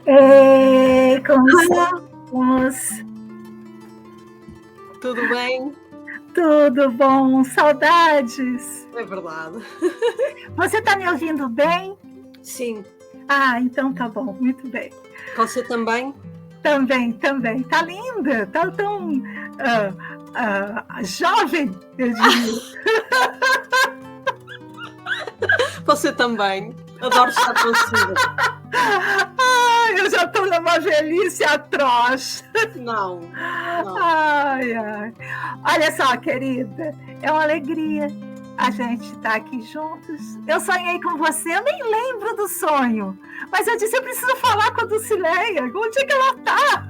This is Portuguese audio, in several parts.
Ei, como Olá, estamos? tudo bem? Tudo bom? Saudades? É verdade. Você está me ouvindo bem? Sim, Ah, então tá bom, muito bem. você também? Também. Tá linda, tá tão jovem, eu diria. Você também. Adoro estar consigo. Eu já estou numa velhice atroz. Não, não. Ai. Olha só, querida, é uma alegria a gente estar aqui juntos. Eu sonhei com você, eu nem lembro do sonho, mas eu disse, eu preciso falar com a Dulcileia, onde é que ela está?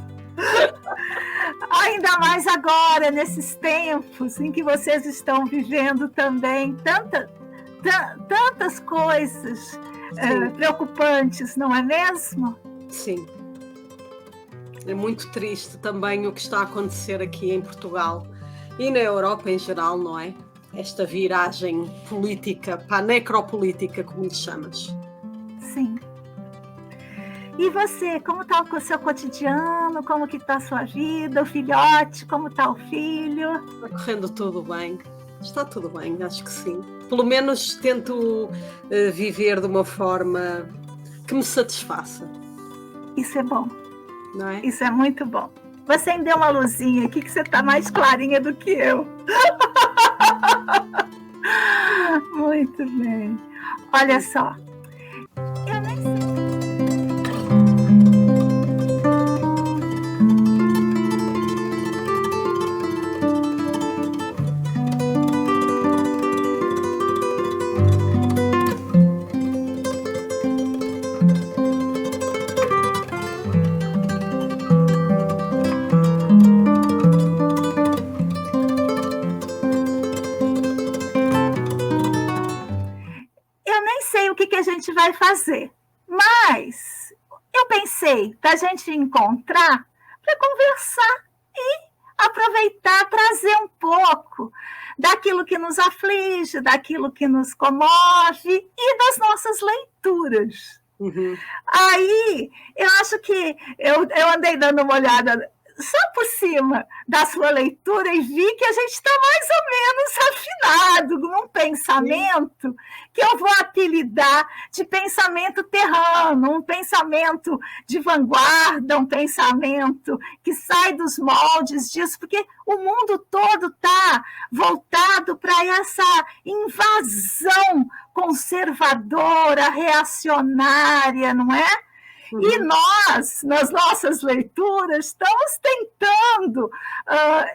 Ainda mais agora, nesses tempos em que vocês estão vivendo também tantas coisas preocupantes, não é mesmo? Sim. É muito triste também o que está a acontecer aqui em Portugal e na Europa em geral, não é? Esta viragem política para a necropolítica, como lhe chamas. Sim. E você, como está o seu cotidiano? Como que está a sua vida? O filhote, como está o filho? Está correndo tudo bem. Está tudo bem, acho que sim. Pelo menos tento viver de uma forma que me satisfaça. Isso é bom. Não é? Isso é muito bom. Você me deu uma luzinha aqui que você está mais clarinha do que eu. Muito bem. Olha só. Eu nem sei. Eu nem sei o que a gente vai fazer, mas eu pensei da gente encontrar para conversar e aproveitar, trazer um pouco daquilo que nos aflige, daquilo que nos comove e das nossas leituras. Uhum. Aí, eu acho que eu andei dando uma olhada só por cima da sua leitura e vi que a gente está mais ou menos afinado num pensamento que eu vou apelidar de pensamento terrano, um pensamento de vanguarda, um pensamento que sai dos moldes disso, porque o mundo todo está voltado para essa invasão conservadora, reacionária, não é? Uhum. E nós, nas nossas leituras, estamos tentando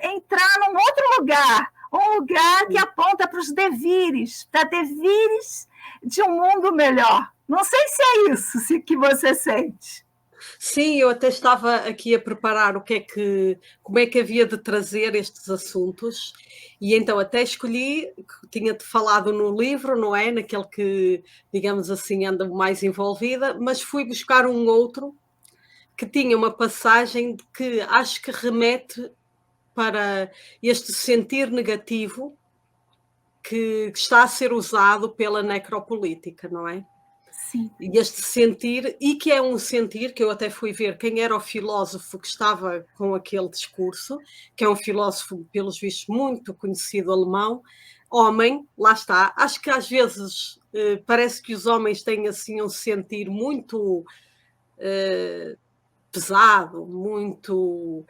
entrar num outro lugar, um lugar que aponta para os devires, para devires de um mundo melhor. Não sei se é isso que você sente. Sim, eu até estava aqui a preparar como é que havia de trazer estes assuntos, e então até escolhi, tinha-te falado no livro, não é? Naquele que, digamos assim, anda mais envolvida, mas fui buscar um outro que tinha uma passagem que acho que remete para este sentir negativo que está a ser usado pela necropolítica, não é? Sim. E este sentir, e que é um sentir que eu até fui ver quem era o filósofo que estava com aquele discurso, que é um filósofo, pelos vistos, muito conhecido alemão, homem, lá está. Acho que às vezes parece que os homens têm assim um sentir muito pesado, muito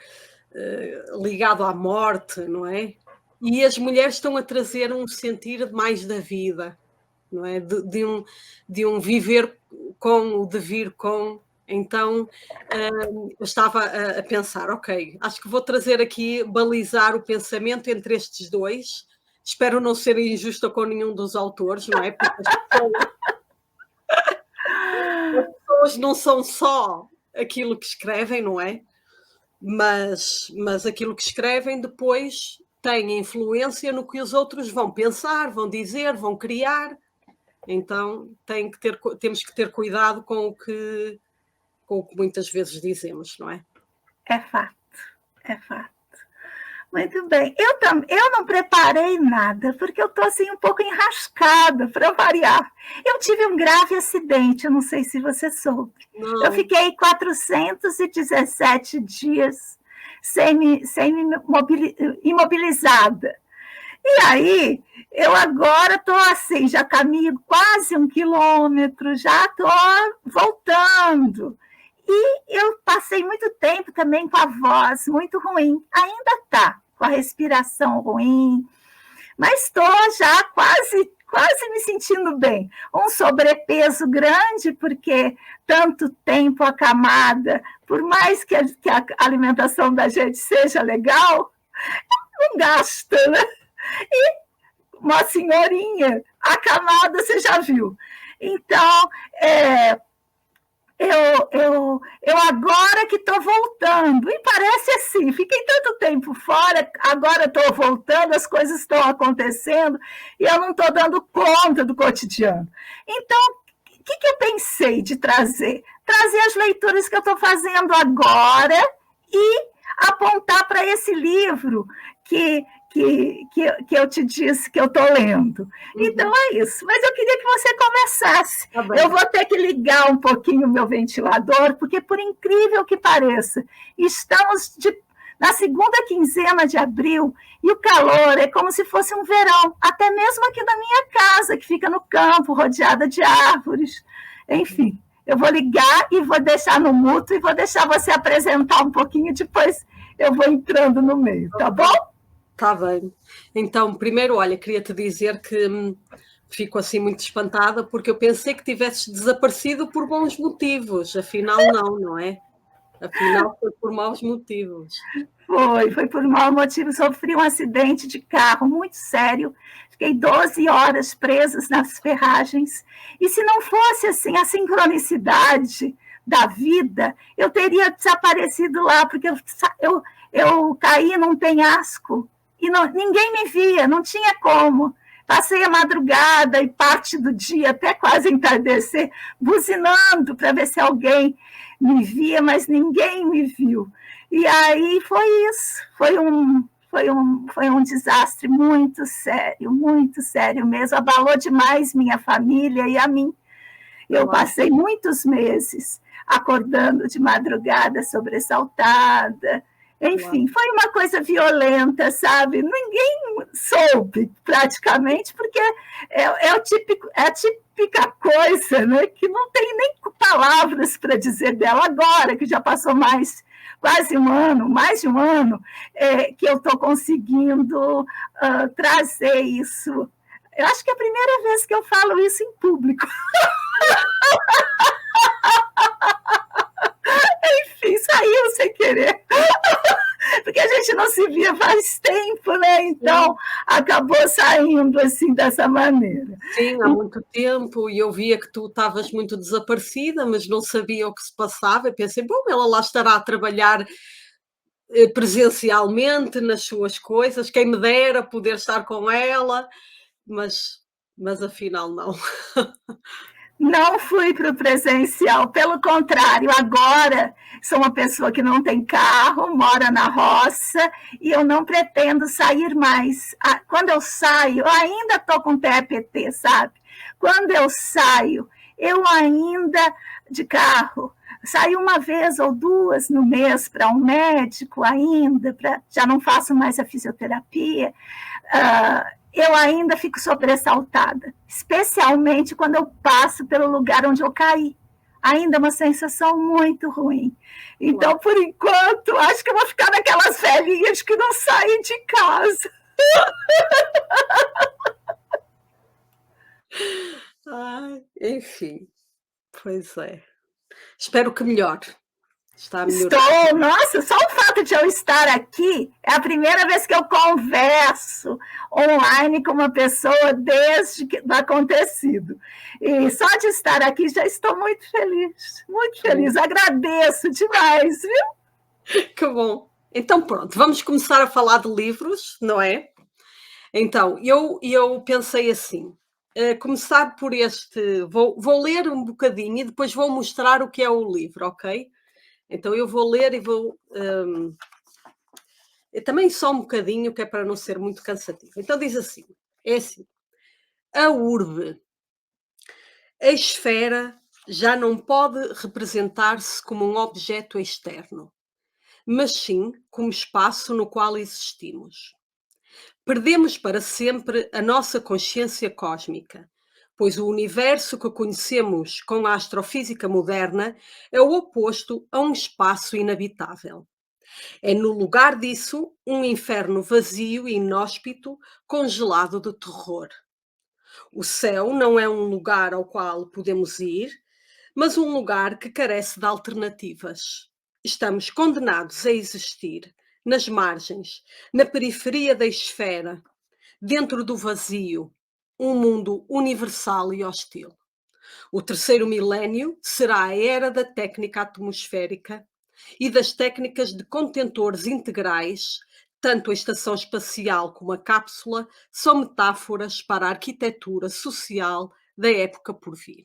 ligado à morte, não é? E as mulheres estão a trazer um sentir mais da vida, não é? De um viver com, o devir com. Então, eu estava a pensar, ok, acho que vou trazer aqui, balizar o pensamento entre estes dois. Espero não ser injusta com nenhum dos autores, não é? Porque as pessoas não são só aquilo que escrevem, não é? Mas aquilo que escrevem depois tem influência no que os outros vão pensar, vão dizer, vão criar. Então temos que ter cuidado com o que muitas vezes dizemos, não é? É fato, é fato. Muito bem. Eu não preparei nada, porque eu estou assim um pouco enrascada, para variar. Eu tive um grave acidente, eu não sei se você soube. Não. Eu fiquei 417 dias imobilizada. E aí, eu agora estou assim, já caminho quase 1 quilômetro, já estou voltando. E eu passei muito tempo também com a voz muito ruim. Ainda está, com a respiração ruim, mas estou já quase me sentindo bem. Um sobrepeso grande, porque tanto tempo acamada, por mais que a alimentação da gente seja legal, não gasta, né? E uma senhorinha acamada, você já viu. Então, eu agora que estou voltando, e parece assim, fiquei tanto tempo fora, agora estou voltando, as coisas estão acontecendo, e eu não estou dando conta do cotidiano. Então, o que eu pensei de trazer? Trazer as leituras que eu estou fazendo agora e apontar para esse livro que eu te disse que eu estou lendo. Então é isso. Mas eu queria que você começasse. Tá bem. Eu vou ter que ligar um pouquinho o meu ventilador, porque, por incrível que pareça, estamos na segunda quinzena de abril e o calor é como se fosse um verão, até mesmo aqui na minha casa, que fica no campo, rodeada de árvores. Enfim, eu vou ligar e vou deixar no mudo e vou deixar você apresentar um pouquinho, depois eu vou entrando no meio, tá bom? Está bem. Então, primeiro, olha, queria-te dizer que fico assim muito espantada, porque eu pensei que tivesses desaparecido por bons motivos. Afinal, não é? Afinal, foi por maus motivos. Foi por mau motivo. Sofri um acidente de carro muito sério. Fiquei 12 horas presas nas ferragens. E se não fosse assim a sincronicidade da vida, eu teria desaparecido lá, porque eu caí num penhasco e ninguém me via, não tinha como. Passei a madrugada e parte do dia, até quase entardecer, buzinando para ver se alguém me via, mas ninguém me viu. E aí foi isso, foi um desastre muito sério mesmo, abalou demais minha família e a mim. Eu passei muitos meses acordando de madrugada, sobressaltada. Enfim, foi uma coisa violenta, sabe? Ninguém soube, praticamente, porque é a típica coisa, né? Que não tem nem palavras para dizer dela agora, que já passou mais de um ano, que eu estou conseguindo trazer isso. Eu acho que é a primeira vez que eu falo isso em público. Enfim, saiu sem querer. Porque a gente não se via faz tempo, né? Então, acabou saindo assim, dessa maneira. Sim, há muito tempo, e eu via que tu estavas muito desaparecida, mas não sabia o que se passava. Eu pensei, bom, ela lá estará a trabalhar presencialmente nas suas coisas, quem me dera poder estar com ela, mas afinal não. Não fui para o presencial, pelo contrário, agora sou uma pessoa que não tem carro, mora na roça e eu não pretendo sair mais. Quando eu saio, eu ainda estou com TPT, sabe? Quando eu saio, eu ainda de carro, saio uma vez ou duas no mês para um médico ainda, já não faço mais a fisioterapia. Eu ainda fico sobressaltada, especialmente quando eu passo pelo lugar onde eu caí. Ainda é uma sensação muito ruim. Então, por enquanto, acho que eu vou ficar naquelas velhinhas que não saem de casa. Enfim, pois é. Espero que melhore. Está a melhorar. Nossa, só o fato de eu estar aqui é a primeira vez que eu converso online com uma pessoa desde que acontecido. E só de estar aqui já estou muito feliz, muito feliz. Agradeço demais, viu? Que bom. Então pronto, vamos começar a falar de livros, não é? Então, eu pensei assim, começar por este, vou ler um bocadinho e depois vou mostrar o que é o livro, ok? Então eu vou ler e vou Também só um bocadinho, que é para não ser muito cansativo. Então diz assim, é assim, a urbe, a esfera, já não pode representar-se como um objeto externo, mas sim como espaço no qual existimos. Perdemos para sempre a nossa consciência cósmica, pois o universo que conhecemos com a astrofísica moderna é o oposto a um espaço inabitável. É, no lugar disso, um inferno vazio e inóspito, congelado de terror. O céu não é um lugar ao qual podemos ir, mas um lugar que carece de alternativas. Estamos condenados a existir nas margens, na periferia da esfera, dentro do vazio, um mundo universal e hostil. O terceiro milénio será a era da técnica atmosférica e das técnicas de contentores integrais. Tanto a estação espacial como a cápsula são metáforas para a arquitetura social da época por vir.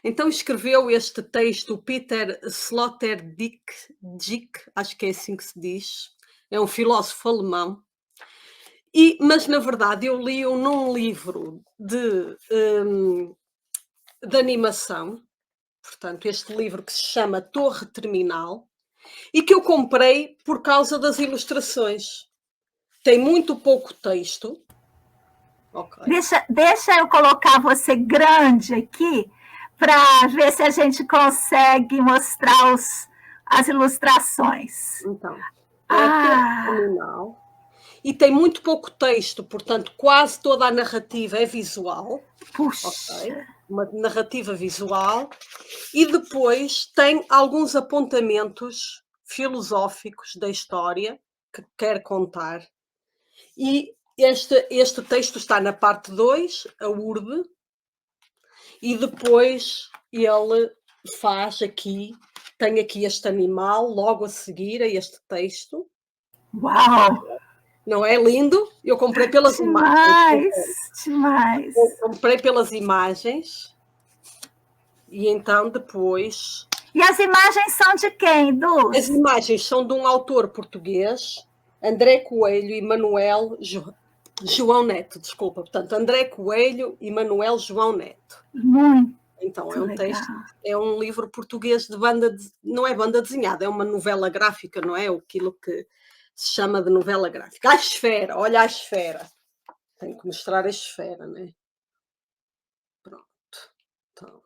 Então escreveu este texto o Peter Sloterdijk, acho que é assim que se diz, é um filósofo alemão, mas na verdade eu li-o num livro de animação, portanto este livro que se chama Torre Terminal, e que eu comprei por causa das ilustrações. Tem muito pouco texto. Okay. Deixa eu colocar você grande aqui, para ver se a gente consegue mostrar as ilustrações. Então, é terminal. E tem muito pouco texto, portanto, quase toda a narrativa é visual. Puxa! Okay. Uma narrativa visual. E depois tem alguns apontamentos filosóficos da história que quer contar. E este texto está na parte 2, a urbe, e depois ele faz aqui, tem aqui este animal logo a seguir a este texto. Uau! Não é lindo? Eu comprei pelas imagens. Demais! Eu comprei pelas imagens. E então depois... E as imagens são de quem, Dulce? As imagens são de um autor português, André Coelho e Manuel João Neto, desculpa. Portanto, André Coelho e Manuel João Neto. Muito Então, é um texto, é um livro português de não é banda desenhada, é uma novela gráfica, não é? Aquilo que se chama de novela gráfica. A esfera, olha a esfera. Tenho que mostrar a esfera, não é? Pronto. Então,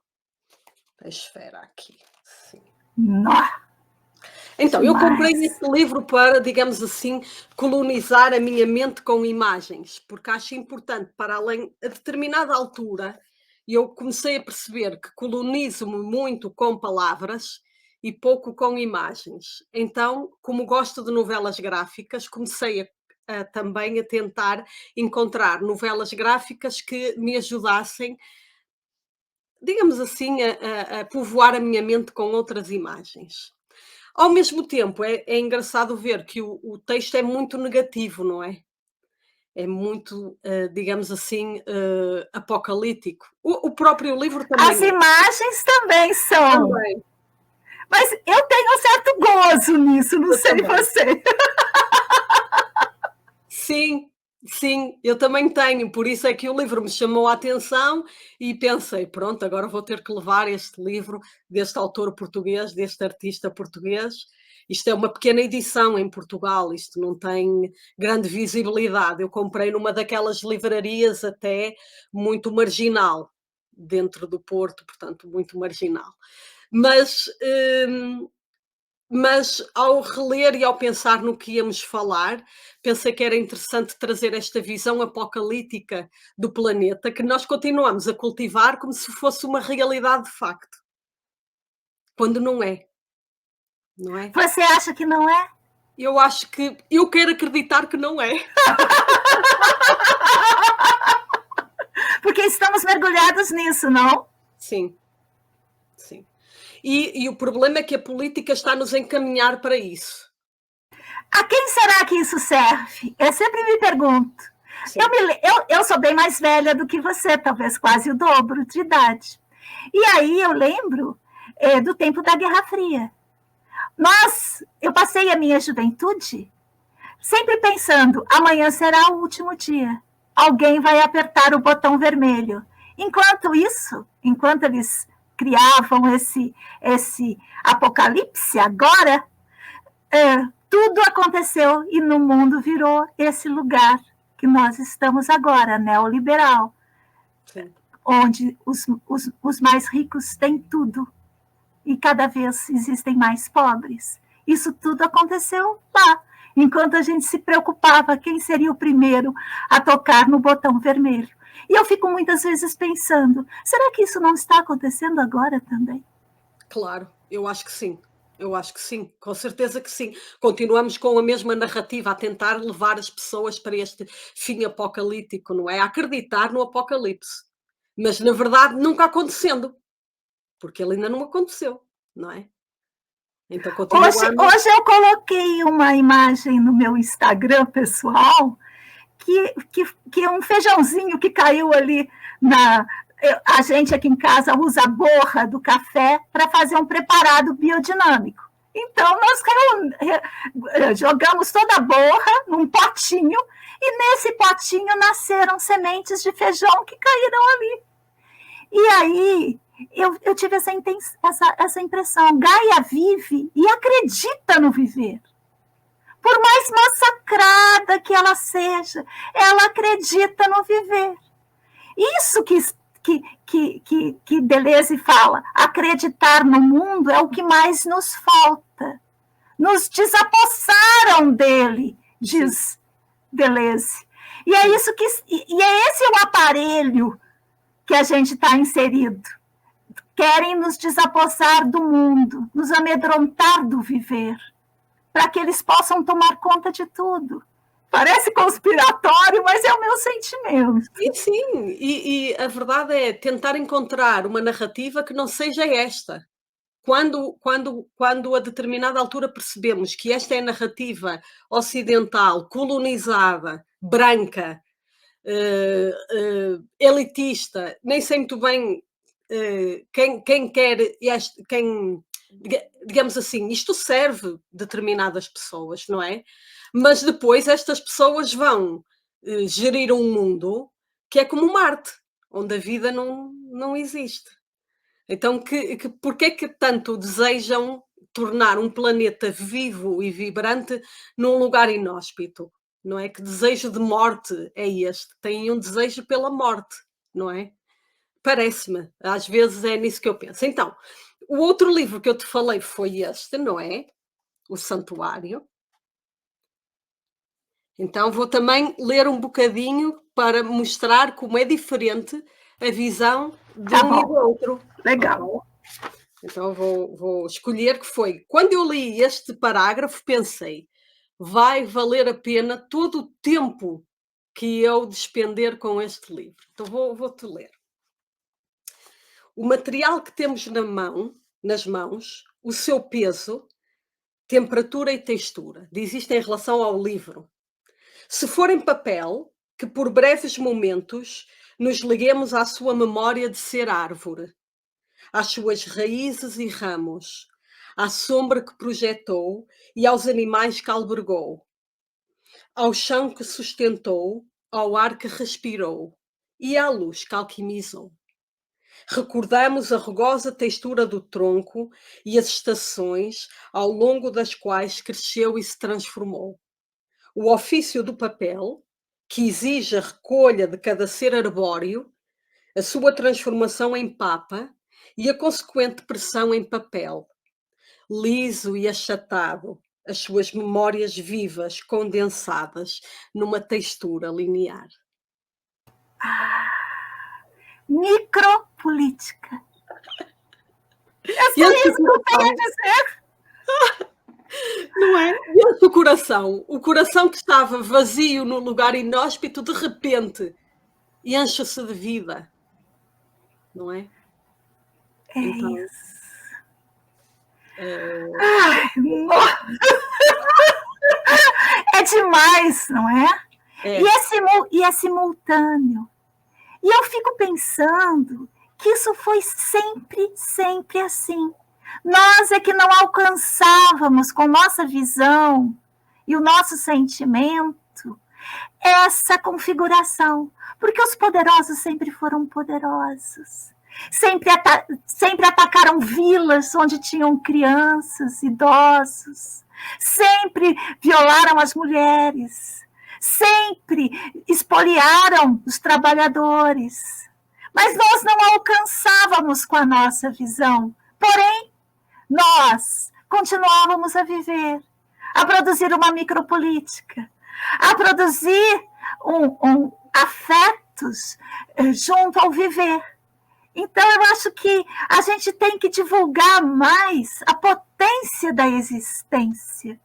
a esfera aqui. Sim. Então, eu comprei este livro para, digamos assim, colonizar a minha mente com imagens, porque acho importante, para além, a determinada altura, eu comecei a perceber que colonizo-me muito com palavras e pouco com imagens. Então, como gosto de novelas gráficas, comecei também a tentar encontrar novelas gráficas que me ajudassem, digamos assim, a povoar a minha mente com outras imagens. Ao mesmo tempo, é engraçado ver que o texto é muito negativo, não é? É muito, digamos assim, apocalíptico. O próprio livro também. As imagens também são. Também. Mas eu tenho um certo gozo nisso, não sei você. Sim, eu também tenho. Por isso é que o livro me chamou a atenção e pensei, pronto, agora vou ter que levar este livro deste autor português, deste artista português. Isto é uma pequena edição em Portugal, isto não tem grande visibilidade. Eu comprei numa daquelas livrarias até muito marginal, dentro do Porto, portanto, muito marginal. Mas ao reler e ao pensar no que íamos falar, pensei que era interessante trazer esta visão apocalíptica do planeta que nós continuamos a cultivar como se fosse uma realidade de facto, quando não é. Não é? Você acha que não é? Eu quero acreditar que não é. Porque estamos mergulhados nisso, não? Sim. E o problema é que a política está-nos a encaminhar para isso. A quem será que isso serve? Eu sempre me pergunto. Eu sou bem mais velha do que você, talvez quase o dobro de idade. E aí eu lembro do tempo da Guerra Fria. Eu passei a minha juventude sempre pensando, amanhã será o último dia. Alguém vai apertar o botão vermelho. Enquanto isso, enquanto eles criavam esse apocalipse agora, tudo aconteceu e no mundo virou esse lugar que nós estamos agora, neoliberal. Sim. Onde os mais ricos têm tudo e cada vez existem mais pobres. Isso tudo aconteceu lá, enquanto a gente se preocupava quem seria o primeiro a tocar no botão vermelho. E eu fico muitas vezes pensando, será que isso não está acontecendo agora também? Claro, eu acho que sim. Eu acho que sim, com certeza que sim. Continuamos com a mesma narrativa, a tentar levar as pessoas para este fim apocalíptico, não é? A acreditar no apocalipse. Mas, na verdade, nunca acontecendo. Porque ele ainda não aconteceu, não é? Então, hoje eu coloquei uma imagem no meu Instagram pessoal que é um feijãozinho que caiu ali a gente aqui em casa usa a borra do café para fazer um preparado biodinâmico. Então, nós jogamos toda a borra num potinho e nesse potinho nasceram sementes de feijão que caíram ali. E aí, eu tive essa impressão. Gaia vive e acredita no viver. Por mais massacrada que ela seja, ela acredita no viver. Isso que Deleuze fala, acreditar no mundo é o que mais nos falta. Nos desapossaram dele, diz Deleuze. E é esse o aparelho que a gente está inserido. Querem nos desapossar do mundo, nos amedrontar do viver, para que eles possam tomar conta de tudo. Parece conspiratório, mas é o meu sentimento. E sim, e a verdade é tentar encontrar uma narrativa que não seja esta. Quando a determinada altura percebemos que esta é a narrativa ocidental, colonizada, branca, elitista, nem sei muito bem quem quer, digamos assim, isto serve determinadas pessoas, não é? Mas depois estas pessoas vão gerir um mundo que é como Marte, onde a vida não existe. Então, porque é que tanto desejam tornar um planeta vivo e vibrante num lugar inóspito? Não é? Que desejo de morte é este? Têm um desejo pela morte, não é? Parece-me. Às vezes é nisso que eu penso. Então, o outro livro que eu te falei foi este, não é? O Santuário. Então, vou também ler um bocadinho para mostrar como é diferente a visão de um e do outro. Legal. Então, vou escolher que foi. Quando eu li este parágrafo, pensei, vai valer a pena todo o tempo que eu despender com este livro. Então, vou-te ler. O material que temos nas mãos, o seu peso, temperatura e textura, diz isto em relação ao livro. Se for em papel, que por breves momentos nos liguemos à sua memória de ser árvore, às suas raízes e ramos, à sombra que projetou e aos animais que albergou, ao chão que sustentou, ao ar que respirou e à luz que alquimizou. Recordamos a rugosa textura do tronco e as estações ao longo das quais cresceu e se transformou. O ofício do papel, que exige a recolha de cada ser arbóreo, a sua transformação em papa e a consequente pressão em papel, liso e achatado, as suas memórias vivas condensadas numa textura linear. Micropolítica. É só isso que eu tenho a dizer. Não é? E o coração que estava vazio no lugar inóspito, de repente, enche-se de vida. Não é? É então, isso. Ai, é demais, não é? É. E é simultâneo. E eu fico pensando que isso foi sempre assim. Nós é que não alcançávamos com nossa visão e o nosso sentimento, essa configuração. Porque os poderosos sempre foram poderosos. Sempre atacaram vilas onde tinham crianças, idosos. Sempre violaram as mulheres. Sempre expoliaram os trabalhadores. Mas nós não alcançávamos com a nossa visão. Porém, nós continuávamos a viver, a produzir uma micropolítica, a produzir afetos junto ao viver. Então, eu acho que a gente tem que divulgar mais a potência da existência,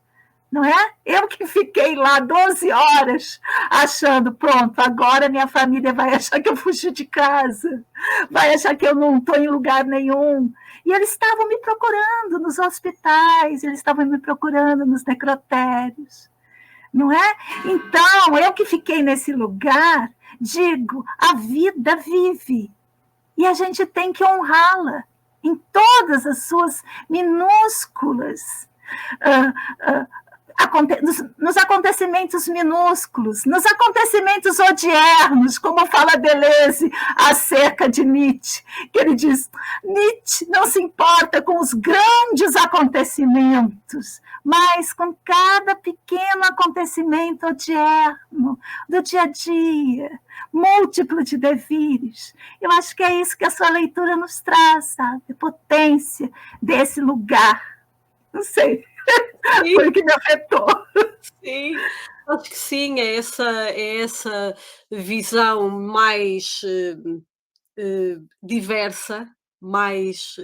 não é? Eu que fiquei lá 12 horas achando, pronto, agora minha família vai achar que eu fugi de casa, vai achar que eu não estou em lugar nenhum. E eles estavam me procurando nos hospitais, eles estavam me procurando nos necrotérios, não é? Então, eu que fiquei nesse lugar, digo, a vida vive. E a gente tem que honrá-la em todas as suas minúsculas, nos acontecimentos minúsculos, nos acontecimentos odiernos, como fala Deleuze acerca de Nietzsche, que ele diz, Nietzsche não se importa com os grandes acontecimentos, mas com cada pequeno acontecimento odierno, do dia a dia, múltiplo de devires. Eu acho que é isso que a sua leitura nos traz, sabe? A potência desse lugar. Não sei. Sim. Foi o que me afetou. Sim, acho que sim, é essa visão mais diversa, mais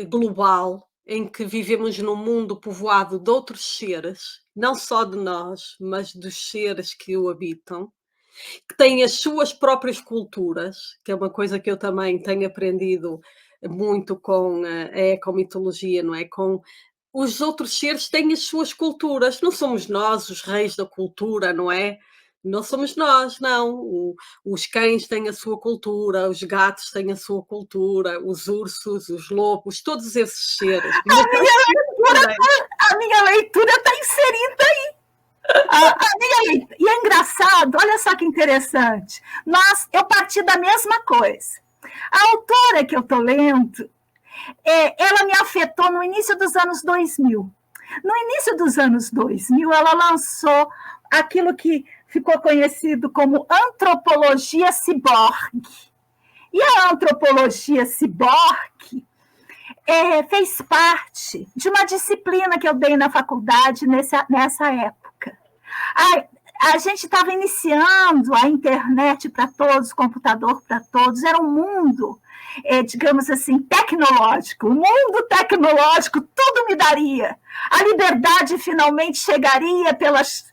global, em que vivemos num mundo povoado de outros seres, não só de nós, mas dos seres que o habitam, que têm as suas próprias culturas, que é uma coisa que eu também tenho aprendido muito com a ecomitologia, não é? Com os outros seres têm as suas culturas, não somos nós os reis da cultura, não é? Não somos nós, não. Os cães têm a sua cultura, os gatos têm a sua cultura, os ursos, os lobos, todos esses seres. A minha leitura está inserida aí. E é engraçado, olha só que interessante. Eu parti da mesma coisa. A autora que eu estou lendo, ela me afetou no início dos anos 2000. No início dos anos 2000, ela lançou aquilo que ficou conhecido como antropologia ciborgue. E a antropologia ciborgue fez parte de uma disciplina que eu dei na faculdade nessa época. A gente estava iniciando a internet para todos, computador para todos, era um mundo, digamos assim, tecnológico. O mundo tecnológico, tudo me daria. A liberdade finalmente chegaria pelas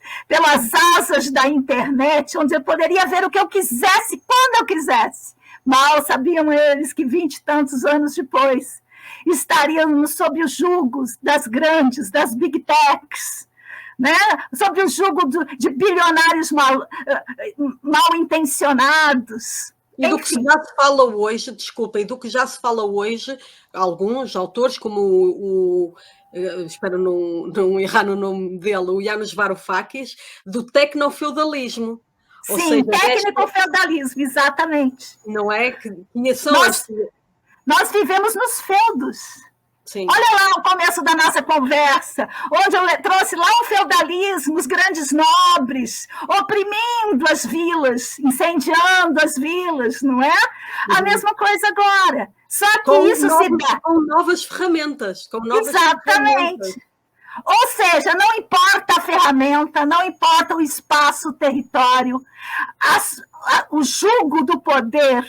asas da internet, onde eu poderia ver o que eu quisesse, quando eu quisesse. Mal sabiam eles que 20 e tantos anos depois estaríamos sob os julgos das grandes, das big techs, né? Sob o jugo de bilionários mal intencionados. E do que já se fala hoje, desculpa, e do que já se fala hoje, alguns autores, como espero não errar no nome dele, o János Varoufakis, do tecnofeudalismo. Sim, técnico-feudalismo, exatamente. Não é? Que nós vivemos nos feudos. Sim. Olha lá o começo da nossa conversa, onde eu trouxe lá o feudalismo, os grandes nobres, oprimindo as vilas, incendiando as vilas, não é? A mesma coisa agora. Só que isso se dá. Com novas ferramentas. Exatamente. Ou seja, não importa a ferramenta, não importa o espaço, o território, o jugo do poder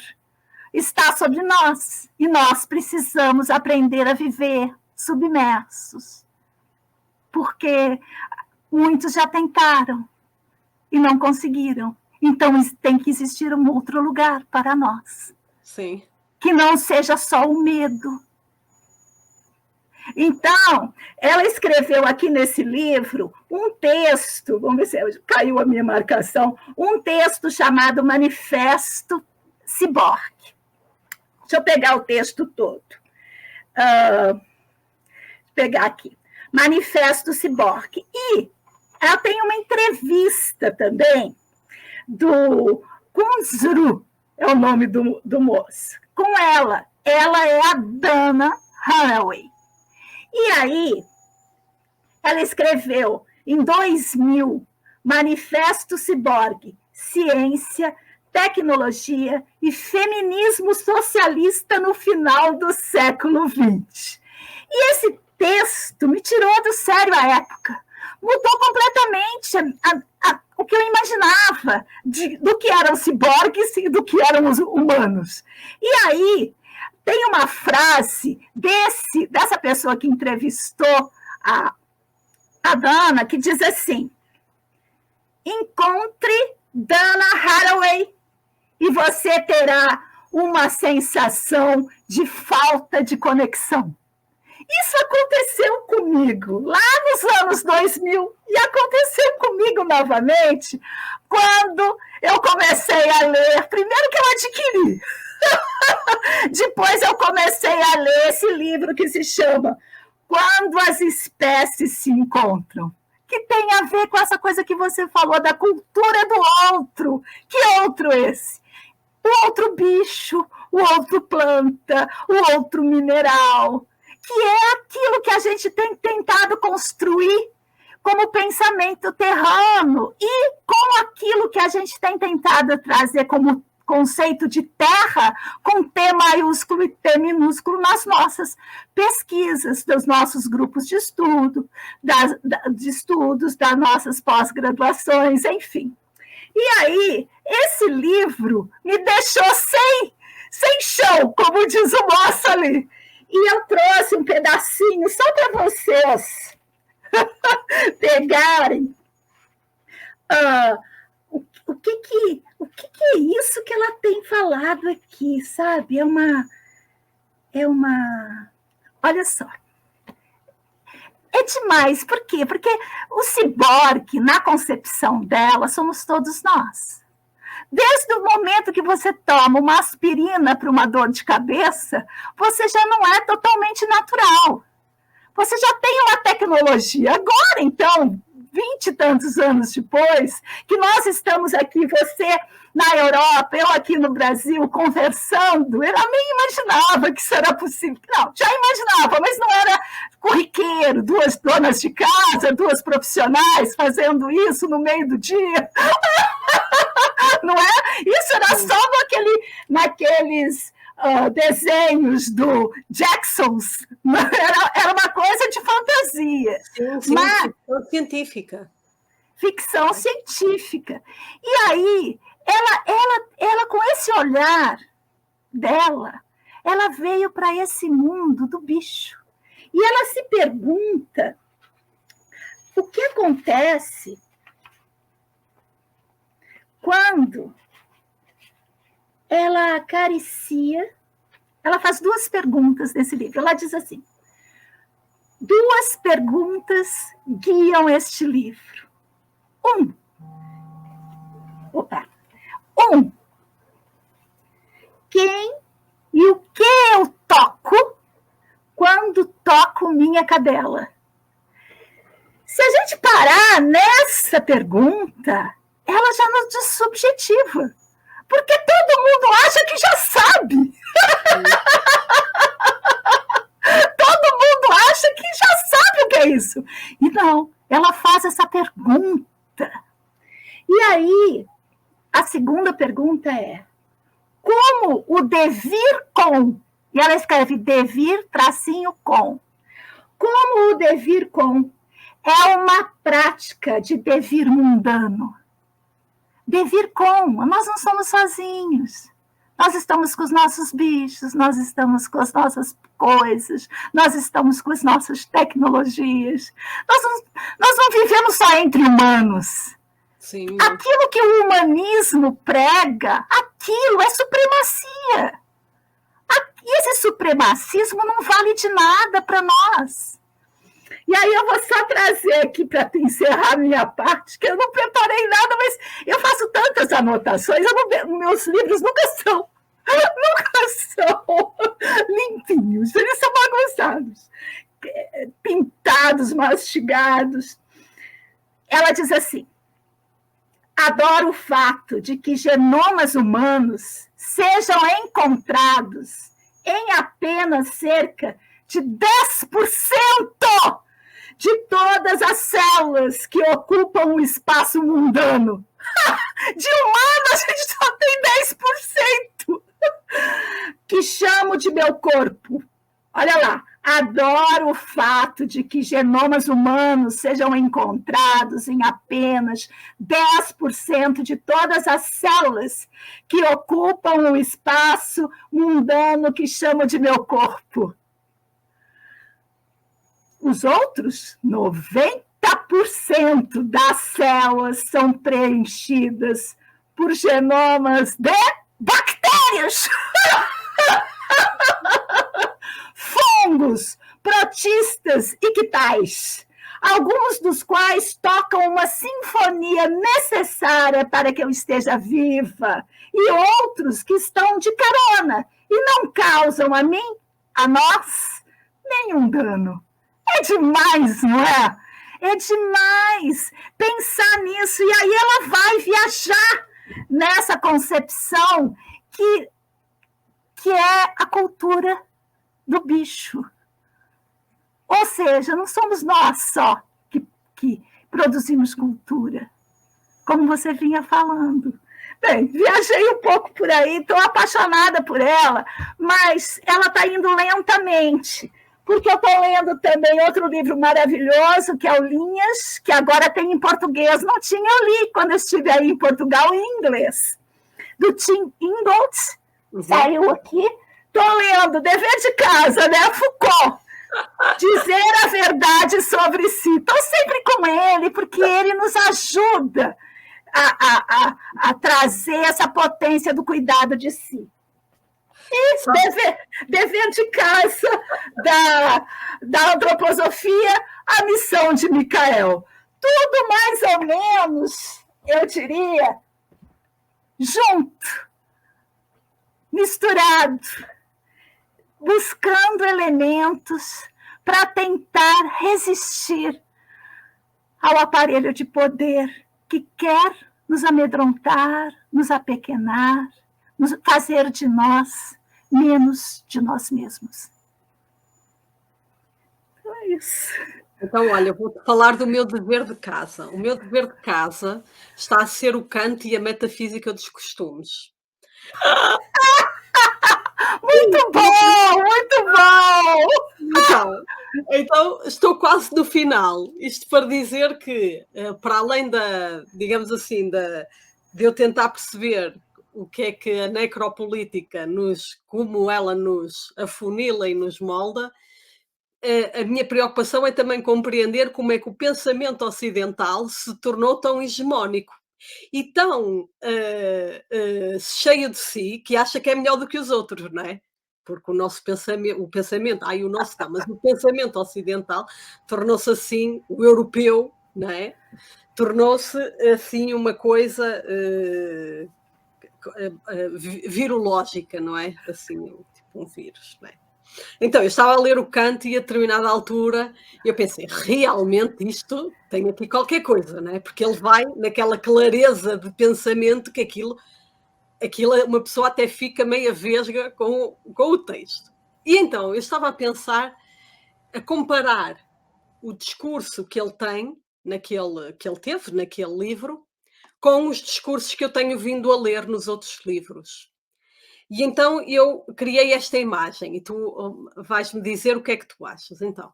está sobre nós, e nós precisamos aprender a viver submersos, porque muitos já tentaram e não conseguiram. Então, tem que existir um outro lugar para nós. Sim. Que não seja só o medo. Então, ela escreveu aqui nesse livro um texto, vamos ver se caiu a minha marcação, um texto chamado Manifesto Ciborgue. Deixa eu pegar o texto todo. Pegar aqui. Manifesto Ciborgue. E ela tem uma entrevista também do Kunzru, é o nome do moço, com ela. Ela é a Dana Haraway. E aí, ela escreveu, em 2000, Manifesto Ciborgue, Ciência, Tecnologia e Feminismo Socialista no Final do século XX. E esse texto me tirou do sério à época. Mudou completamente o que eu imaginava do que eram ciborgues e do que eram os humanos. E aí, tem uma frase dessa pessoa que entrevistou a Dana, que diz assim: encontre Dana Haraway e você terá uma sensação de falta de conexão. Isso aconteceu comigo lá nos anos 2000 e aconteceu comigo novamente quando eu comecei a ler, primeiro que eu adquiri, depois eu comecei a ler esse livro que se chama Quando as Espécies se Encontram, que tem a ver com essa coisa que você falou da cultura do outro. Que outro esse? O outro bicho, o outro planta, o outro mineral, que é aquilo que a gente tem tentado construir como pensamento terrano e com aquilo que a gente tem tentado trazer como conceito de terra com T maiúsculo e T minúsculo nas nossas pesquisas, dos nossos grupos de estudo, das nossas pós-graduações, enfim. E aí, esse livro me deixou sem chão, como diz o moço ali. E eu trouxe um pedacinho só para vocês pegarem o que é isso que ela tem falado aqui, sabe? É uma... Olha só. É demais. Por quê? Porque o ciborgue, na concepção dela, somos todos nós. Desde o momento que você toma uma aspirina para uma dor de cabeça, você já não é totalmente natural. Você já tem uma tecnologia. Agora, então, 20 e tantos anos depois, que nós estamos aqui, você na Europa, eu aqui no Brasil, conversando, eu nem imaginava que isso era possível. Não, já imaginava, mas não era corriqueiro, 2 donas de casa, 2 profissionais fazendo isso no meio do dia. Não é? Isso era só naqueles desenhos do Jacksons. Era uma coisa de fantasia. Sim, mas, ficção científica. Ficção científica. E aí, ela com esse olhar dela, ela veio para esse mundo do bicho. E ela se pergunta o que acontece quando ela acaricia. Ela faz 2 perguntas nesse livro. Ela diz assim: 2 perguntas guiam este livro. 1. Quem e o que eu toco quando toco minha cadela? Se a gente parar nessa pergunta, ela já nos subjetiva. Porque todo mundo acha que já sabe. Todo mundo acha que já sabe o que é isso. E não, ela faz essa pergunta. E aí, a segunda pergunta é: como o devir com, e ela escreve devir tracinho com, como o devir com é uma prática de devir mundano. Devir como? Nós não somos sozinhos. Nós estamos com os nossos bichos, nós estamos com as nossas coisas, nós estamos com as nossas tecnologias. Nós não vivemos só entre humanos. Sim. Aquilo que o humanismo prega, aquilo é supremacia. E esse supremacismo não vale de nada para nós. E aí eu vou só trazer aqui para encerrar a minha parte, que eu não preparei nada, mas eu faço tantas anotações, meus livros nunca são limpinhos, eles são bagunçados, pintados, mastigados. ela diz assim: adoro o fato de que genomas humanos sejam encontrados em apenas cerca de 10% de todas as células que ocupam o espaço mundano. De humano, a gente só tem 10%, que chamo de meu corpo. Olha lá, adoro o fato de que genomas humanos sejam encontrados em apenas 10% de todas as células que ocupam o espaço mundano que chamo de meu corpo. Os outros 90% das células são preenchidas por genomas de bactérias, fungos, protistas e quitais, alguns dos quais tocam uma sinfonia necessária para que eu esteja viva, e outros que estão de carona e não causam a mim, a nós, nenhum dano. É demais, não é? É demais pensar nisso. E aí ela vai viajar nessa concepção que é a cultura do bicho. Ou seja, não somos nós só que produzimos cultura, como você vinha falando. Bem, viajei um pouco por aí, estou apaixonada por ela, mas ela está indo lentamente, porque eu estou lendo também outro livro maravilhoso, que é o Linhas, que agora tem em português. Não tinha, eu li quando eu estive aí em Portugal em inglês, do Tim Ingold, saiu aqui. Estou lendo Dever de Casa, né? Foucault. Dizer a verdade sobre si. Estou sempre com ele, porque ele nos ajuda a trazer essa potência do cuidado de si. E dever de casa da antroposofia, a missão de Michael. Tudo mais ou menos, eu diria, junto, misturado, buscando elementos para tentar resistir ao aparelho de poder que quer nos amedrontar, nos apequenar, nos fazer de nós menos de nós mesmos. Então é isso. Então, olha, vou-te falar do meu dever de casa. O meu dever de casa está a ser o Kant e a metafísica dos costumes. Muito bom, muito bom! Então, estou quase no final. Isto para dizer que, para além digamos assim, de eu tentar perceber o que é que a necropolítica como ela nos afunila e nos molda, a minha preocupação é também compreender como é que o pensamento ocidental se tornou tão hegemónico e tão cheio de si que acha que é melhor do que os outros, não é? Porque o nosso pensamento, mas o pensamento ocidental tornou-se assim, o europeu, não é? Tornou-se assim uma coisa virológica, não é? Assim, tipo um vírus, não é? Então, eu estava a ler o Kant e a determinada altura eu pensei, realmente isto tem aqui qualquer coisa, não é? Porque ele vai naquela clareza de pensamento que aquilo uma pessoa até fica meia vesga com o texto. E então, eu estava a pensar, a comparar o discurso que ele tem, que ele teve naquele livro, com os discursos que eu tenho vindo a ler nos outros livros. E então eu criei esta imagem e tu vais-me dizer o que é que tu achas. Então,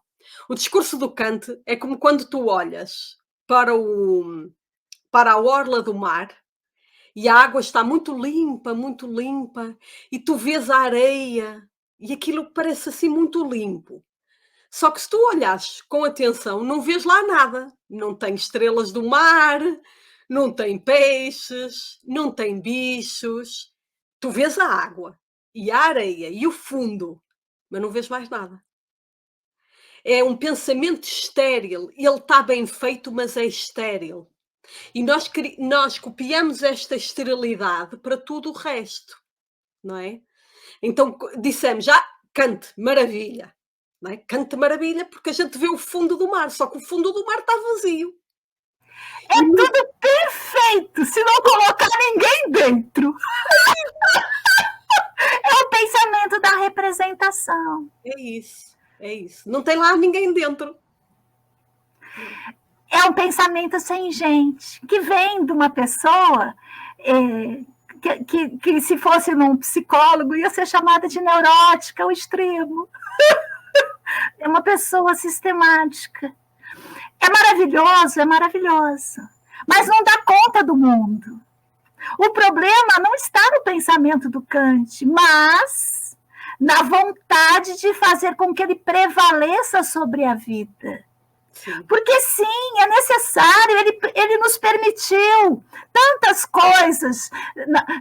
o discurso do Kant é como quando tu olhas para a orla do mar e a água está muito limpa, e tu vês a areia e aquilo parece assim muito limpo. Só que se tu olhares com atenção, não vês lá nada. Não tem estrelas do mar, não tem peixes, não tem bichos. Tu vês a água e a areia e o fundo, mas não vês mais nada. É um pensamento estéril. Ele está bem feito, mas é estéril. E nós copiamos esta esterilidade para tudo o resto, não é? Então dissemos já, Kant, maravilha. Não é? Kant, maravilha, porque a gente vê o fundo do mar, só que o fundo do mar está vazio. É tudo perfeito, se não colocar ninguém dentro. É o pensamento da representação. É isso. Não tem lá ninguém dentro. É um pensamento sem gente, que vem de uma pessoa que se fosse num psicólogo, ia ser chamada de neurótica ao extremo. É uma pessoa sistemática. É maravilhoso, mas não dá conta do mundo. O problema não está no pensamento do Kant, mas na vontade de fazer com que ele prevaleça sobre a vida. Sim. Porque sim, é necessário, ele nos permitiu tantas coisas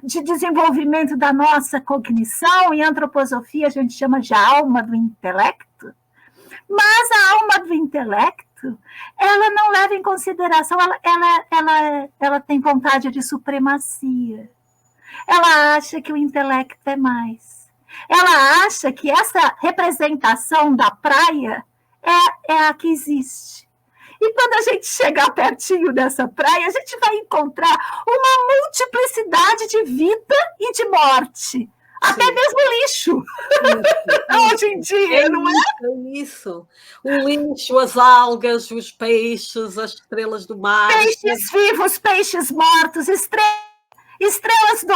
de desenvolvimento da nossa cognição, em antroposofia a gente chama de alma do intelecto, mas a alma do intelecto, ela não leva em consideração, ela tem vontade de supremacia. Ela acha que o intelecto é mais. Ela acha que essa representação da praia é a que existe. E quando a gente chegar pertinho dessa praia, a gente vai encontrar uma multiplicidade de vida e de morte. Até mesmo lixo. Hoje em dia, não é? É isso. O lixo, as algas, os peixes, as estrelas do mar. Peixes vivos, peixes mortos, estrelas do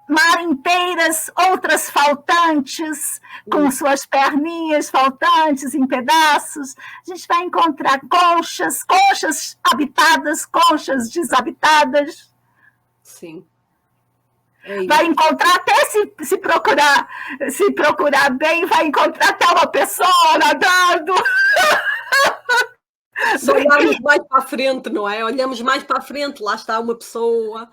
mar inteiras, outras faltantes, com suas perninhas faltantes em pedaços. A gente vai encontrar conchas habitadas, conchas desabitadas. Sim. Vai encontrar até se procurar bem, vai encontrar até uma pessoa nadando. Se olharmos mais para a frente, não é? Olhamos mais para a frente, lá está uma pessoa.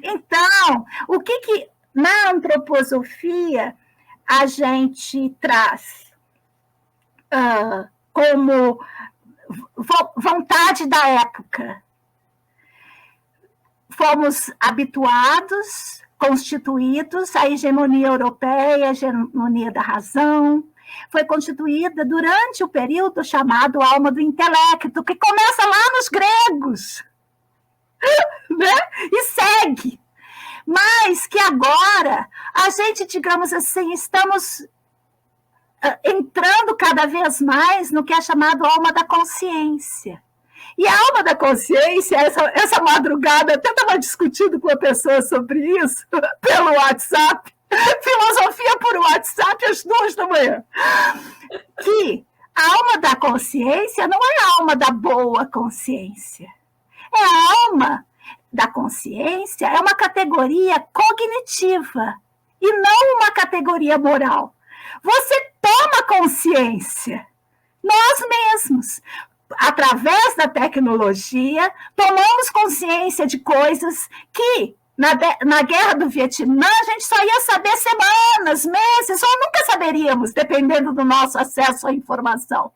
Então, o que na antroposofia a gente traz como vontade da época? Fomos habituados, constituídos, a hegemonia europeia, a hegemonia da razão, foi constituída durante o período chamado alma do intelecto, que começa lá nos gregos, né? E segue. Mas que agora a gente, digamos assim, estamos entrando cada vez mais no que é chamado alma da consciência. E a alma da consciência, essa madrugada, até estava discutindo com uma pessoa sobre isso, pelo WhatsApp, filosofia por WhatsApp às 2h, que a alma da consciência não é a alma da boa consciência. É a alma da consciência, é uma categoria cognitiva e não uma categoria moral. Você toma consciência, nós mesmos. Através da tecnologia, tomamos consciência de coisas que, na guerra do Vietnã, a gente só ia saber semanas, meses, ou nunca saberíamos, dependendo do nosso acesso à informação.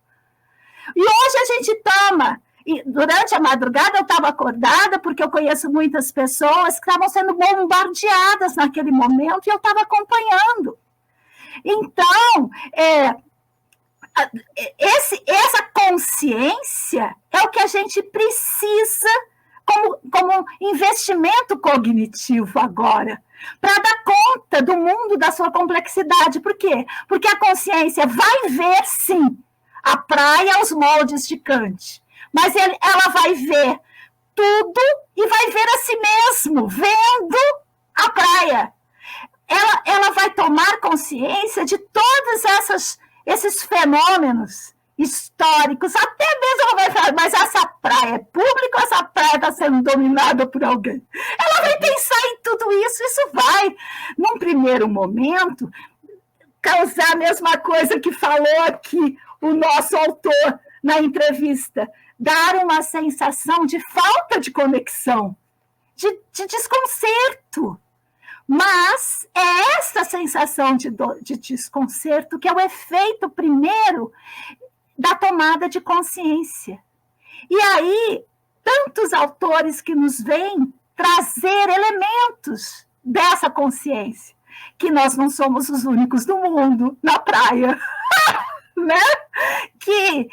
E hoje a gente toma, e durante a madrugada eu estava acordada, porque eu conheço muitas pessoas que estavam sendo bombardeadas naquele momento, e eu estava acompanhando. Então, essa consciência é o que a gente precisa como investimento cognitivo agora, para dar conta do mundo, da sua complexidade. Por quê? Porque a consciência vai ver, sim, a praia aos moldes de Kant, mas ela vai ver tudo e vai ver a si mesmo, vendo a praia. Ela vai tomar consciência de todos esses fenômenos históricos, até mesmo ela vai falar, mas essa praia é pública ou essa praia está sendo dominada por alguém? Ela vai pensar em tudo isso vai, num primeiro momento, causar a mesma coisa que falou aqui o nosso autor na entrevista, dar uma sensação de falta de conexão, de desconcerto. Mas é essa sensação de desconcerto que é o efeito primeiro da tomada de consciência. E aí, tantos autores que nos vêm trazer elementos dessa consciência, que nós não somos os únicos do mundo na praia, né? Que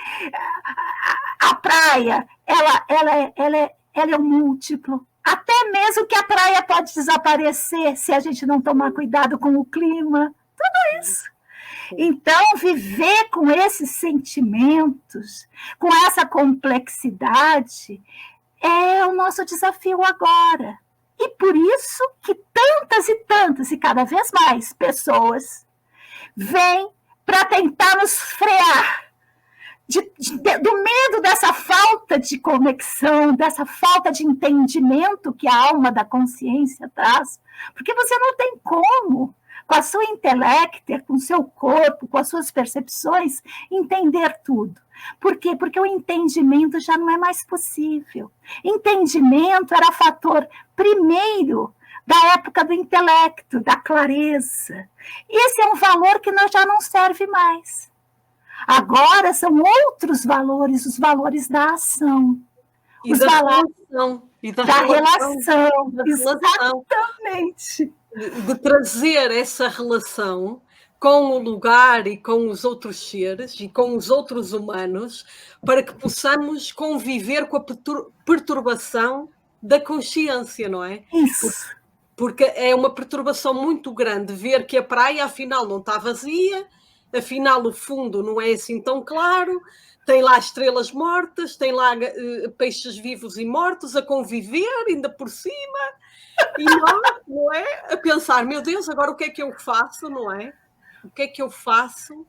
a a praia, ela é um múltiplo. Até mesmo que a praia pode desaparecer se a gente não tomar cuidado com o clima. Tudo isso. Então, viver com esses sentimentos, com essa complexidade, é o nosso desafio agora. E por isso que tantas e cada vez mais pessoas vêm para tentar nos frear do medo dessa falta de conexão, dessa falta de entendimento que a alma da consciência traz. Porque você não tem como, com a sua intelecto, com o seu corpo, com as suas percepções, entender tudo. Por quê? Porque o entendimento já não é mais possível. Entendimento era fator primeiro da época do intelecto, da clareza. Esse é um valor que já não serve mais. Agora são outros valores, os valores da ação. E da relação. Da relação. Exatamente. De trazer essa relação com o lugar e com os outros seres e com os outros humanos para que possamos conviver com a perturbação da consciência, não é? Isso. Porque é uma perturbação muito grande ver que a praia afinal não está vazia, afinal o fundo não é assim tão claro, tem lá estrelas mortas, tem lá peixes vivos e mortos a conviver ainda por cima, e nós, não é? A pensar, meu Deus, agora o que é que eu faço, não é? O que é que eu faço?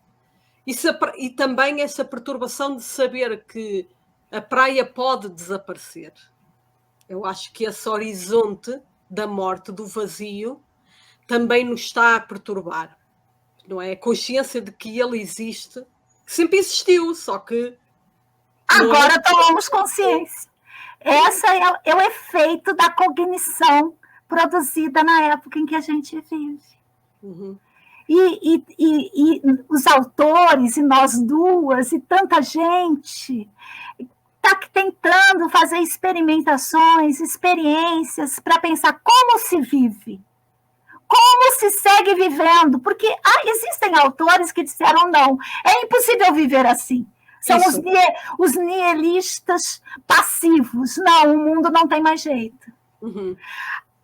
E também essa perturbação de saber que a praia pode desaparecer. Eu acho que esse horizonte da morte, do vazio, também nos está a perturbar. Não é? A consciência de que ele existe, sempre existiu, só que... Agora tomamos consciência. Esse é o efeito da cognição produzida na época em que a gente vive. Uhum. E os autores, e nós duas, e tanta gente está tentando fazer experimentações, experiências, para pensar como se vive, como se segue vivendo, porque existem autores que disseram não, é impossível viver assim. São os nihilistas passivos. Não, o mundo não tem mais jeito. Uhum.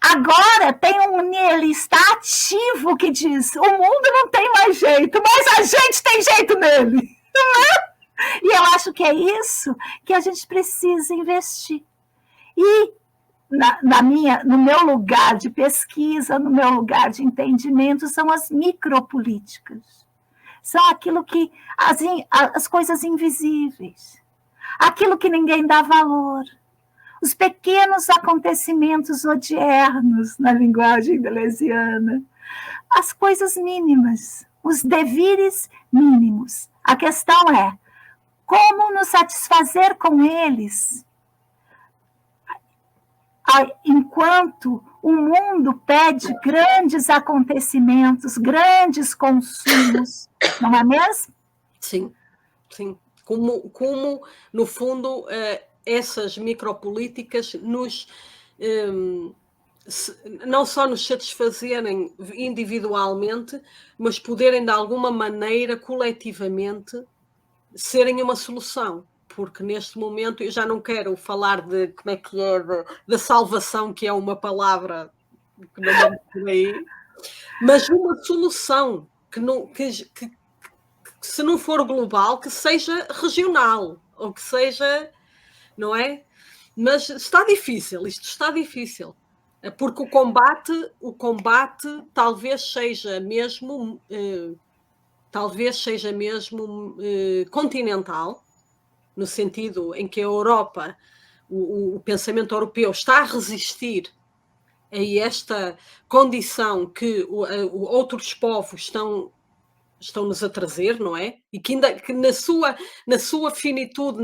Agora tem um nihilista ativo que diz: o mundo não tem mais jeito, mas a gente tem jeito nele. Não é? E eu acho que é isso que a gente precisa investir. E no meu lugar de pesquisa, no meu lugar de entendimento, são as micropolíticas. São aquilo que as coisas invisíveis, aquilo que ninguém dá valor, os pequenos acontecimentos odiernos na linguagem deleuziana, as coisas mínimas, os devires mínimos. A questão é como nos satisfazer com eles enquanto o mundo pede grandes acontecimentos, grandes consumos, não é mesmo? Sim, sim. Como no fundo, essas micropolíticas não só nos satisfazerem individualmente, mas poderem, de alguma maneira, coletivamente, serem uma solução. Porque neste momento eu já não quero falar de como é que é da salvação, que é uma palavra que não vamos por aí, mas uma solução que se não for global, que seja regional, ou que seja, não é? Mas isto está difícil, porque o combate talvez seja mesmo continental, no sentido em que a Europa, o pensamento europeu está a resistir a esta condição que outros povos estão-nos a trazer, não é? E que ainda que na sua finitude,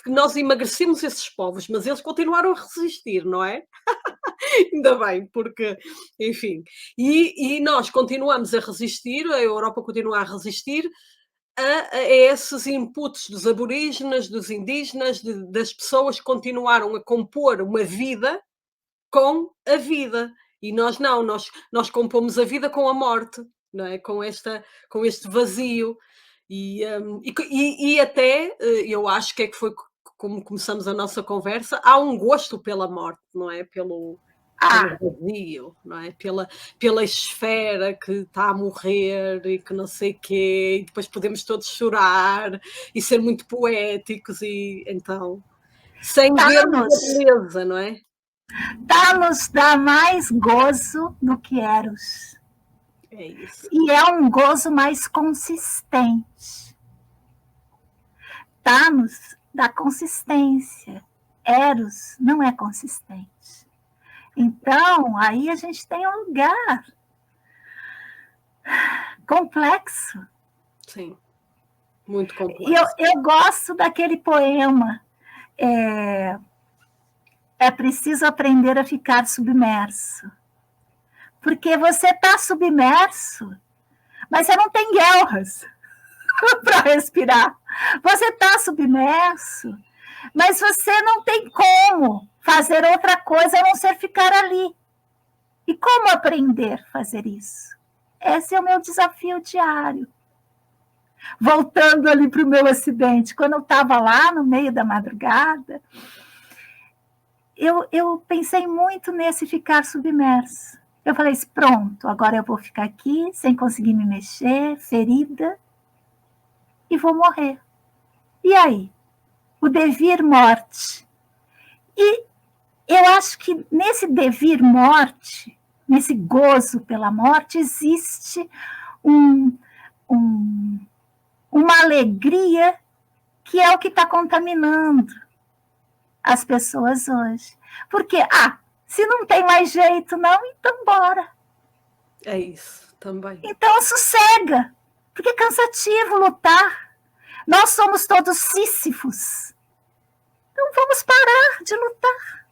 que nós emagrecemos esses povos, mas eles continuaram a resistir, não é? Ainda bem, porque, enfim, e nós continuamos a resistir, a Europa continua a resistir a esses inputs dos aborígenes, dos indígenas, das pessoas que continuaram a compor uma vida com a vida. E nós não, nós compomos a vida com a morte, não é? Com este vazio. E até, eu acho que foi como começamos a nossa conversa, há um gosto pela morte, não é? Pelo Ah, vazio, não é? Pela esfera que está a morrer e que não sei quê, e depois podemos todos chorar e ser muito poéticos e então, sem vermos Thanos, a beleza, não é? Thanos dá mais gozo do que Eros. É isso. E é um gozo mais consistente. Thanos dá consistência. Eros não é consistente. Então, aí a gente tem um lugar complexo. Sim, muito E eu, complexo. eu gosto daquele poema. É preciso aprender a ficar submerso. Porque você está submerso, mas você não tem guerras para respirar. Você está submerso, mas você não tem como fazer outra coisa a não ser ficar ali. E como aprender a fazer isso? Esse é o meu desafio diário. Voltando ali para o meu acidente, quando eu estava lá no meio da madrugada, eu pensei muito nesse ficar submerso. Eu falei assim, pronto, agora eu vou ficar aqui sem conseguir me mexer, ferida, e vou morrer. E aí? O devir morte. E eu acho que nesse devir morte, nesse gozo pela morte, existe um, um, uma alegria que é o que está contaminando as pessoas hoje. Porque, se não tem mais jeito, não, então bora. É isso, também. Então sossega, porque é cansativo lutar. Nós somos todos Sísifos. Então vamos parar de lutar.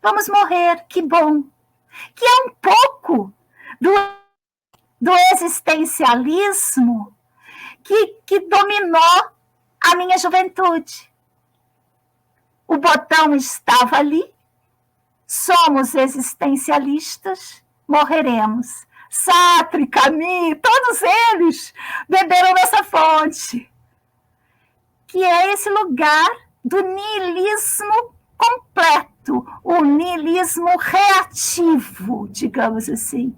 Vamos morrer, que bom. Que é um pouco do existencialismo que dominou a minha juventude. O botão estava ali, somos existencialistas, morreremos. Sartre, Camus, todos eles beberam nessa fonte, que é esse lugar do niilismo completo, o niilismo reativo, digamos assim.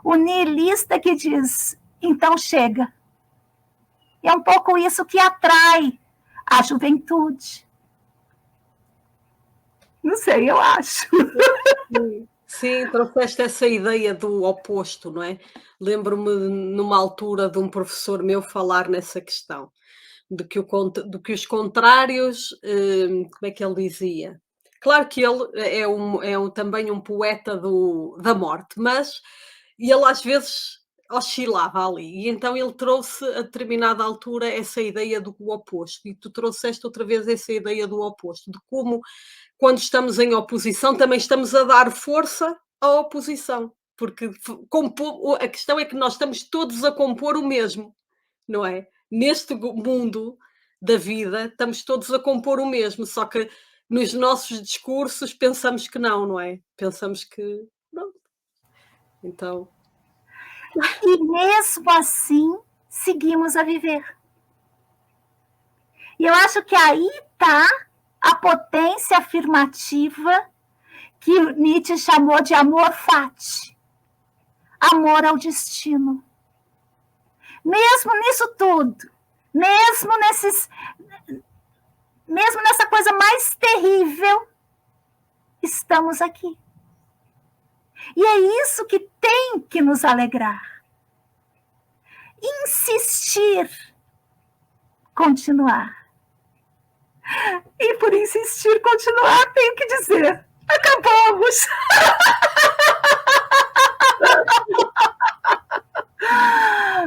O niilista que diz, então chega. É um pouco isso que atrai a juventude. Não sei, eu acho. Sim, trouxeste essa ideia do oposto, não é? Lembro-me numa altura de um professor meu falar nessa questão, de que os contrários, como é que ele dizia? Claro que ele também um poeta da morte, mas ele às vezes oscilava ali, e então ele trouxe a determinada altura essa ideia do oposto, e tu trouxeste outra vez essa ideia do oposto, de como quando estamos em oposição, também estamos a dar força à oposição, porque a questão é que nós estamos todos a compor o mesmo, não é? Neste mundo da vida, estamos todos a compor o mesmo, só que nos nossos discursos pensamos que não é? Pensamos que não. Então, E mesmo assim, seguimos a viver. E eu acho que aí está a potência afirmativa que Nietzsche chamou de amor fati, amor ao destino. Mesmo nisso tudo, mesmo nessa coisa mais terrível, estamos aqui. E é isso que tem que nos alegrar. Insistir, continuar. E por insistir, continuar, tenho que dizer: acabamos!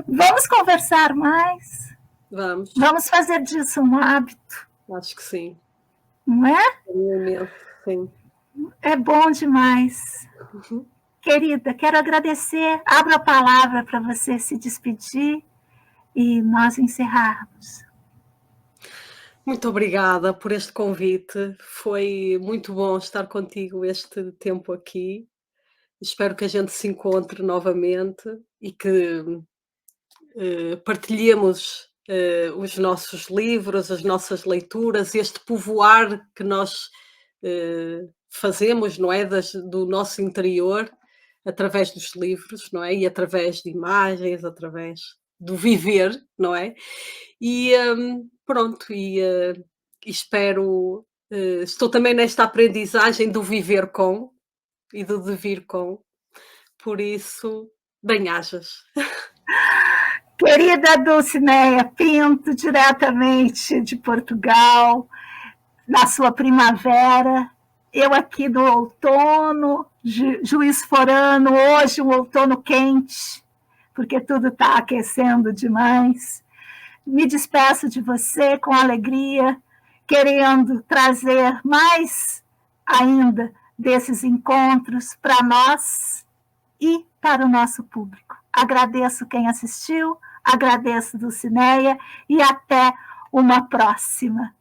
Vamos conversar mais? vamos, Vamos fazer disso um hábito, acho que sim. não é? É imenso, sim. É bom demais. Uhum. Querida, quero agradecer. Abro a palavra para você se despedir e nós encerrarmos. Muito obrigada por este convite. Foi muito bom estar contigo este tempo aqui. Espero que a gente se encontre novamente e que partilhemos os nossos livros, as nossas leituras, este povoar que nós fazemos, não é? Do nosso interior, através dos livros, não é? E através de imagens, através do viver, não é? E pronto, espero. Estou também nesta aprendizagem do viver com e do devir com, por isso, bem-ajas. Querida Dulcineia Pinto, diretamente de Portugal, na sua primavera, eu aqui do outono, Juiz Forano, hoje um outono quente, porque tudo está aquecendo demais. Me despeço de você com alegria, querendo trazer mais ainda desses encontros para nós e para o nosso público. Agradeço quem assistiu, agradeço Dulcineia e até uma próxima.